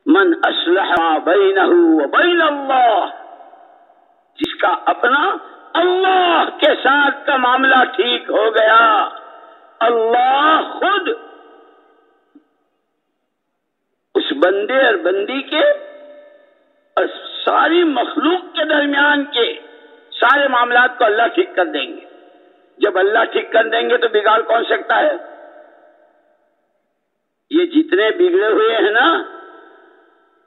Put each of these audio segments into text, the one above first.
من اصلح ما بینہ و بین اللہ، جس کا اپنا اللہ کے ساتھ کا معاملہ ٹھیک ہو گیا، اللہ خود اس بندے اور بندی کے اور ساری مخلوق کے درمیان کے سارے معاملات کو اللہ ٹھیک کر دیں گے۔ جب اللہ ٹھیک کر دیں گے تو بگاڑ کون سکتا ہے؟ یہ جتنے بگڑے ہوئے ہیں نا،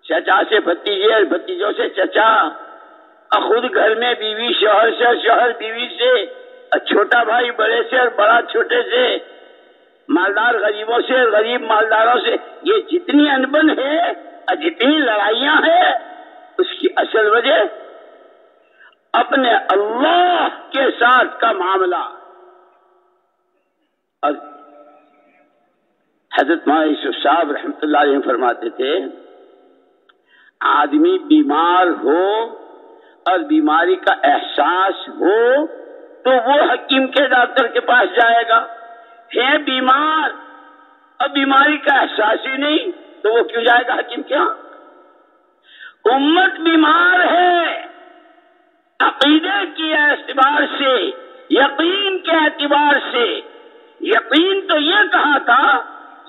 چچا سے بھتیجے اور بھتیجوں سے چچا، خود گھر میں بیوی شوہر سے اور شوہر بیوی سے، چھوٹا بھائی بڑے سے اور بڑا چھوٹے سے، مالدار غریبوں سے اور غریب مالداروں سے، یہ جتنی انبن ہے اور جتنی لڑائیاں ہیں، اس کی اصل وجہ اپنے اللہ کے ساتھ کا معاملہ۔ اور حضرت مولانا یوسف صاحب رحمۃ اللہ علیہ فرماتے تھے، آدمی بیمار ہو اور بیماری کا احساس ہو تو وہ حکیم کے ڈاکٹر کے پاس جائے گا، ہے بیمار اور بیماری کا احساس ہی نہیں تو وہ کیوں جائے گا حکیم کے ہاں؟ امت بیمار ہے عقیدے کے اعتبار سے، یقین کے اعتبار سے۔ یقین تو یہ کہا تھا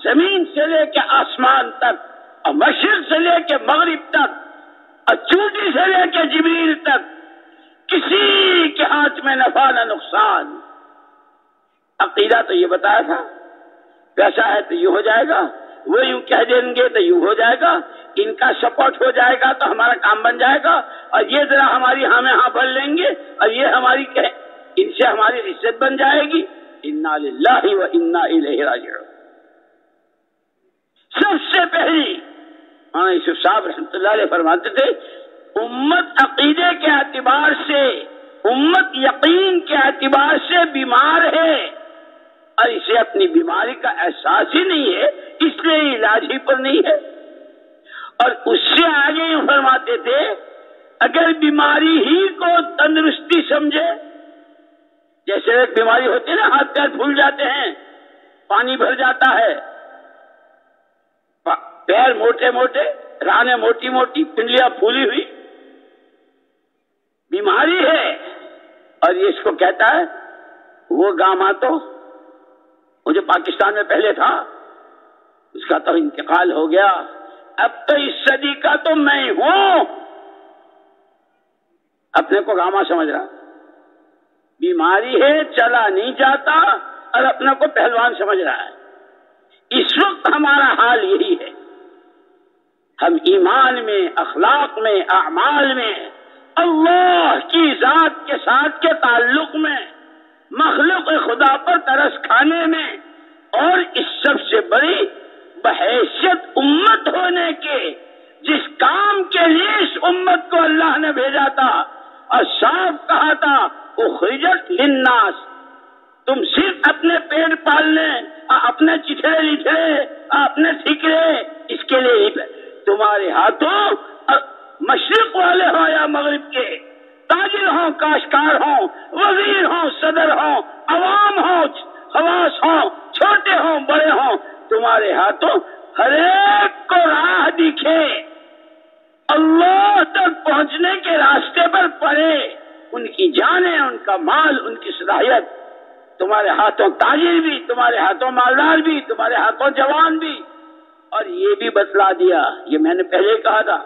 زمین سے لے کے آسمان تک اور مشرق سے لے کے مغرب تک اور چوٹی سے لے کے جبریل تک کسی کے ہاتھ میں نفع نہ نقصان۔ عقیدہ تو یہ بتایا تھا، پیسہ ہے تو یوں ہو جائے گا، وہ یوں کہہ دیں گے تو یوں ہو جائے گا، ان کا سپورٹ ہو جائے گا تو ہمارا کام بن جائے گا، اور یہ ذرا ہماری ہاں میں ہاں بھر لیں گے اور یہ ہماری ان سے ہماری عزت بن جائے گی۔ انا للہ و انا الیہ راجعون۔ سب سے پہلی مولانا یوسف صاحب رحمۃ اللہ علیہ فرماتے تھے، امت عقیدے کے اعتبار سے، امت یقین کے اعتبار سے بیمار ہے اور اسے اپنی بیماری کا احساس ہی نہیں ہے، اس لیے علاج ہی پر نہیں ہے۔ اور اس سے آگے یوں فرماتے تھے، اگر بیماری ہی کو تندرستی سمجھے، جیسے ایک بیماری ہوتی ہے نا، ہاتھ پیر پھول جاتے ہیں، پانی بھر جاتا ہے، پیر موٹے موٹے، رانیں موٹی موٹی، پنڈلیاں پھولی ہوئی، بیماری ہے۔ اور یہ اس کو کہتا ہے وہ گاما تو وہ جو پاکستان میں پہلے تھا، اس کا تو انتقال ہو گیا، اب تو اس صدی کا تو میں ہوں۔ اپنے کو گاما سمجھ رہا، بیماری ہے چلا نہیں جاتا اور اپنے کو پہلوان سمجھ رہا ہے۔ اس وقت ہمارا حال یہی ہے، ہم ایمان میں، اخلاق میں، اعمال میں، اللہ کی ذات کے ساتھ کے تعلق میں، مخلوق خدا پر ترس کھانے میں، اور اس سب سے بڑی بحیثیت امت ہونے کے، جس کام کے لیے اس امت کو اللہ نے بھیجا تھا اور صاف کہا تھا اخرجت للناس، تم صرف اپنے پیٹ پالنے، اپنے چچڑے لچڑے، اپنے ٹھکرے، اس کے لیے ہی تمہارے ہاتھوں مشرق والے ہوں یا مغرب کے، تاجر ہوں، کاشتکار ہوں، وزیر ہوں، صدر ہوں، عوام ہوں، خواص ہوں، چھوٹے ہوں، بڑے ہوں، تمہارے ہاتھوں ہر ایک کو راہ دکھے، اللہ تک پہنچنے کے راستے پر پڑے، ان کی جانیں، ان کا مال، ان کی صلاحیت، تمہارے ہاتھوں تاجر بھی، تمہارے ہاتھوں مالدار بھی، تمہارے ہاتھوں جوان بھی۔ اور یہ بھی بتلا دیا، یہ میں نے پہلے کہا تھا،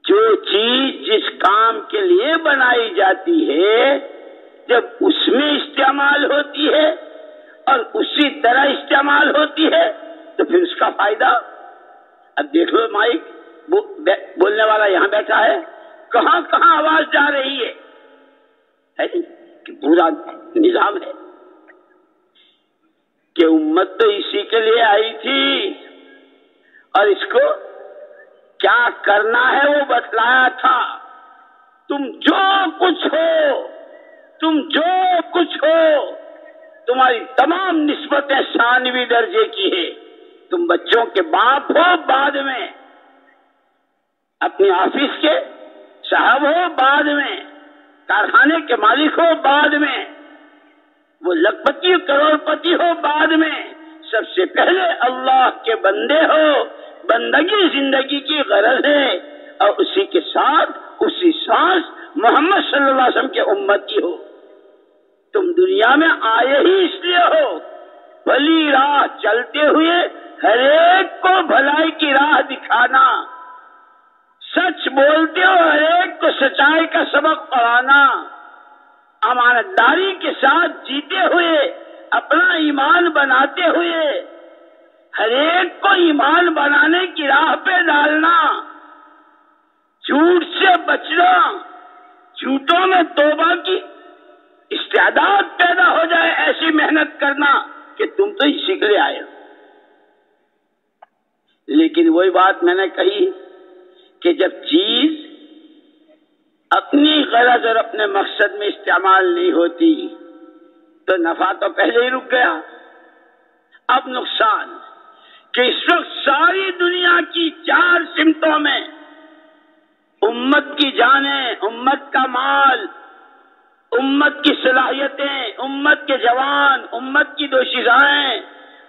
جو چیز جس کام کے لیے بنائی جاتی ہے، جب اس میں استعمال ہوتی ہے اور اسی طرح استعمال ہوتی ہے تو پھر اس کا فائدہ۔ اب دیکھ لو، مائک بولنے والا یہاں بیٹھا ہے، کہاں کہاں آواز جا رہی ہے کہ پورا نظام ہے کہ امت تو اسی کے لیے آئی تھی اور اس کو کیا کرنا ہے وہ بتلایا تھا۔ تم جو کچھ ہو، تم جو کچھ ہو، تمہاری تمام نسبتیں ثانوی درجے کی ہے۔ تم بچوں کے باپ ہو بعد میں، اپنے آفس کے صاحب ہو بعد میں، کارخانے کے مالک ہو بعد میں، وہ لکھپتی کروڑ پتی ہو بعد میں، سب سے پہلے اللہ کے بندے ہو، بندگی زندگی کی غرض ہے، اور اسی کے ساتھ اسی سانس محمد صلی اللہ علیہ وسلم کے امتی ہو۔ تم دنیا میں آئے ہی اس لیے ہو، بھلی راہ چلتے ہوئے ہر ایک کو بھلائی کی راہ دکھانا، سچ بولتے ہو ہر ایک کو سچائی کا سبق پڑھانا، امانت داری کے ساتھ جیتے ہوئے اپنا ایمان بناتے ہوئے ہر ایک کو ایمان بنانے کی راہ پہ ڈالنا، جھوٹ سے بچنا، جھوٹوں میں توبہ کی استعداد پیدا ہو جائے، ایسی محنت کرنا کہ تم تو ہی سیکھ لے آئے ہو۔ لیکن وہی بات میں نے کہی کہ جب چیز اپنی غرض اور اپنے مقصد میں استعمال نہیں ہوتی تو نفع تو پہلے ہی رک گیا، اب نقصان کہ اس وقت ساری دنیا کی 4 سمتوں میں امت کی جانیں، امت کا مال، امت کی صلاحیتیں، امت کے جوان، امت کی دوشیزائیں،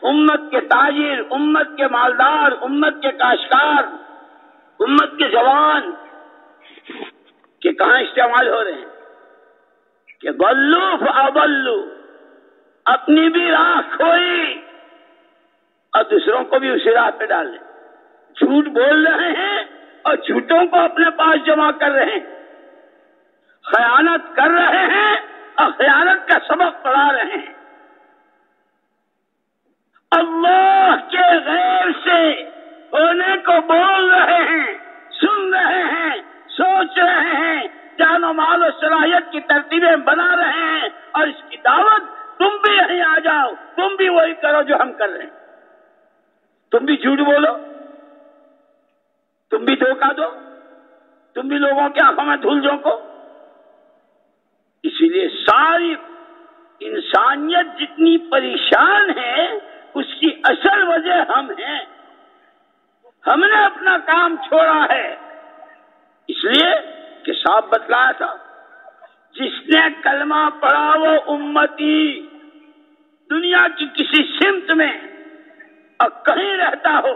امت کے تاجر، امت کے مالدار، امت کے کاشتکار، امت کے جوان کہ کہاں استعمال ہو رہے ہیں کہ ضلوا فاضلوا، اپنی بھی راہ کھوئی اور دوسروں کو بھی اسی راہ پہ ڈال دیں، جھوٹ بول رہے ہیں اور جھوٹوں کو اپنے پاس جمع کر رہے ہیں، خیانت کر رہے ہیں اور خیانت کا سبق پڑھا رہے ہیں، اللہ کے غیر سے ہونے کو بول رہے ہیں، سن رہے ہیں، سوچ رہے ہیں، جان و مال و صلاحیت کی ترتیبیں بنا رہے ہیں، اور اس کی دعوت تم بھی یہیں آ جاؤ، تم بھی وہی کرو جو ہم کر رہے ہیں، تم بھی جھوٹ بولو، تم بھی دھوکہ دو، تم بھی لوگوں کی آنکھوں میں دھول جھونکو۔ اسی لیے ساری انسانیت جتنی پریشان ہے اس کی اصل وجہ ہم ہیں، ہم نے اپنا کام چھوڑا ہے، اس لیے کہ صاحب بتلایا تھا جس نے کلمہ پڑھا وہ امتی، دنیا کی کسی سمت میں اور کہیں رہتا ہو